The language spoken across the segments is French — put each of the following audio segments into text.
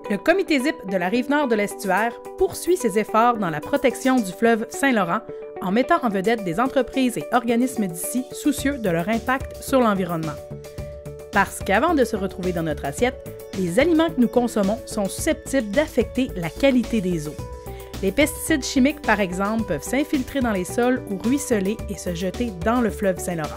Le Comité ZIP de la Rive-Nord de l'Estuaire poursuit ses efforts dans la protection du fleuve Saint-Laurent en mettant en vedette des entreprises et organismes d'ici soucieux de leur impact sur l'environnement. Parce qu'avant de se retrouver dans notre assiette, les aliments que nous consommons sont susceptibles d'affecter la qualité des eaux. Les pesticides chimiques, par exemple, peuvent s'infiltrer dans les sols ou ruisseler et se jeter dans le fleuve Saint-Laurent.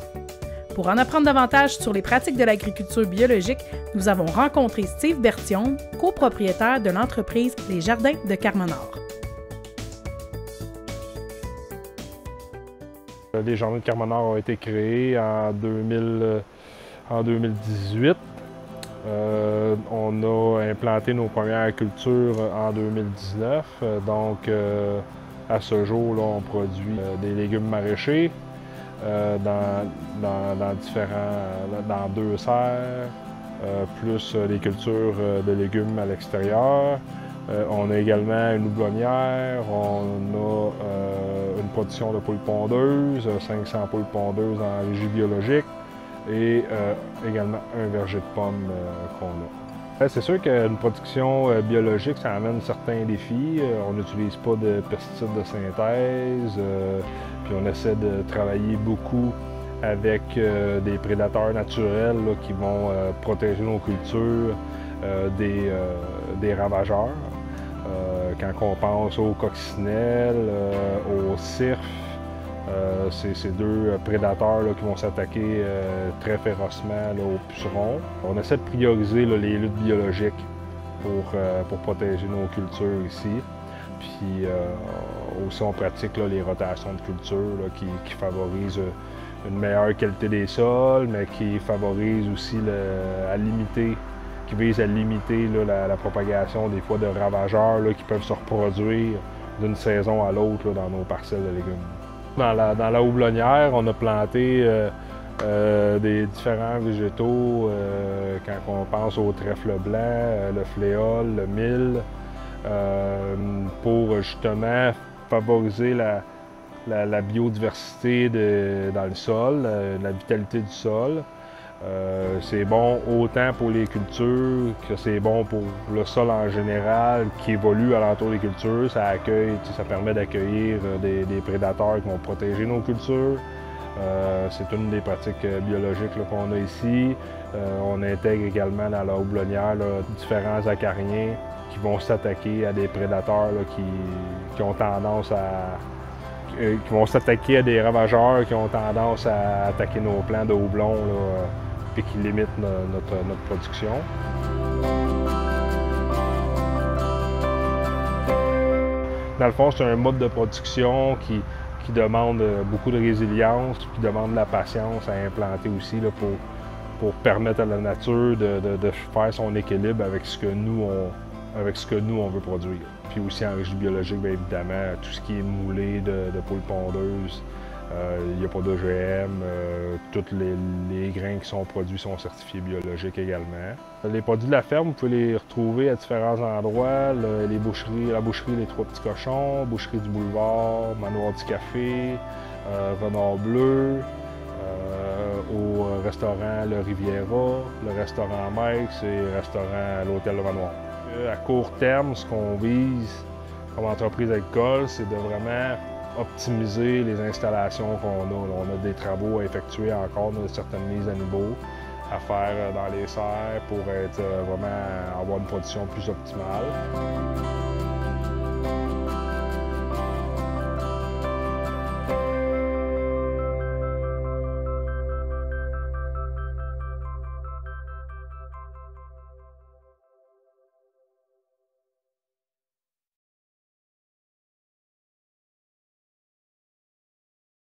Pour en apprendre davantage sur les pratiques de l'agriculture biologique, nous avons rencontré Steve Berthiaume, copropriétaire de l'entreprise Les Jardins de Carmenord. Les Jardins de Carmenord ont été créés en 2018. On a implanté nos premières cultures en 2019. Donc, à ce jour, là, on produit des légumes maraîchers dans 2 serres, plus des cultures de légumes à l'extérieur. On a également une houblonnière, on a une production de poules pondeuses, 500 poules pondeuses en régie biologique et également un verger de pommes qu'on a. C'est sûr qu'une production biologique, ça amène certains défis. On n'utilise pas de pesticides de synthèse, puis on essaie de travailler beaucoup avec des prédateurs naturels là, qui vont protéger nos cultures des ravageurs. Quand on pense aux coccinelles, aux cirfes, c'est ces 2 prédateurs là, qui vont s'attaquer très férocement là, aux pucerons. On essaie de prioriser là, les luttes biologiques pour protéger nos cultures ici. Puis aussi on pratique là, les rotations de culture là, qui favorisent une meilleure qualité des sols, mais qui favorisent aussi qui vise à limiter là, la propagation des fois de ravageurs là, qui peuvent se reproduire d'une saison à l'autre dans nos parcelles de légumes. Dans la houblonnière, on a planté des différents végétaux quand on pense au trèfle blanc, le fléau, le mil, pour justement favoriser la biodiversité dans le sol, la vitalité du sol. C'est bon autant pour les cultures que c'est bon pour le sol en général qui évolue alentour des cultures. Ça permet d'accueillir des prédateurs qui vont protéger nos cultures. C'est une des pratiques biologiques qu'on a ici. On intègre également dans la houblonnière là, différents acariens qui vont s'attaquer à des prédateurs là, qui ont tendance qui vont s'attaquer à des ravageurs qui ont tendance à attaquer nos plants de houblon là, et qui limitent notre production. Dans le fond, c'est un mode de production qui demande beaucoup de résilience, qui demande de la patience à implanter aussi là, pour permettre à la nature de faire son équilibre avec ce que nous on veut produire. Puis aussi en régie biologique, bien évidemment, tout ce qui est moulé de poules pondeuses, il n'y a pas d'OGM, tous les grains qui sont produits sont certifiés biologiques également. Les produits de la ferme, vous pouvez les retrouver à différents endroits, la boucherie Les Trois Petits Cochons, boucherie du Boulevard, Manoir du Café, Renard Bleu, au restaurant Le Riviera, le restaurant Mike's et le restaurant l'Hôtel Le Manoir. À court terme, ce qu'on vise comme entreprise agricole, c'est de vraiment optimiser les installations qu'on a. On a des travaux à effectuer encore, on a certaines mises à niveau à faire dans les serres pour vraiment avoir une production plus optimale.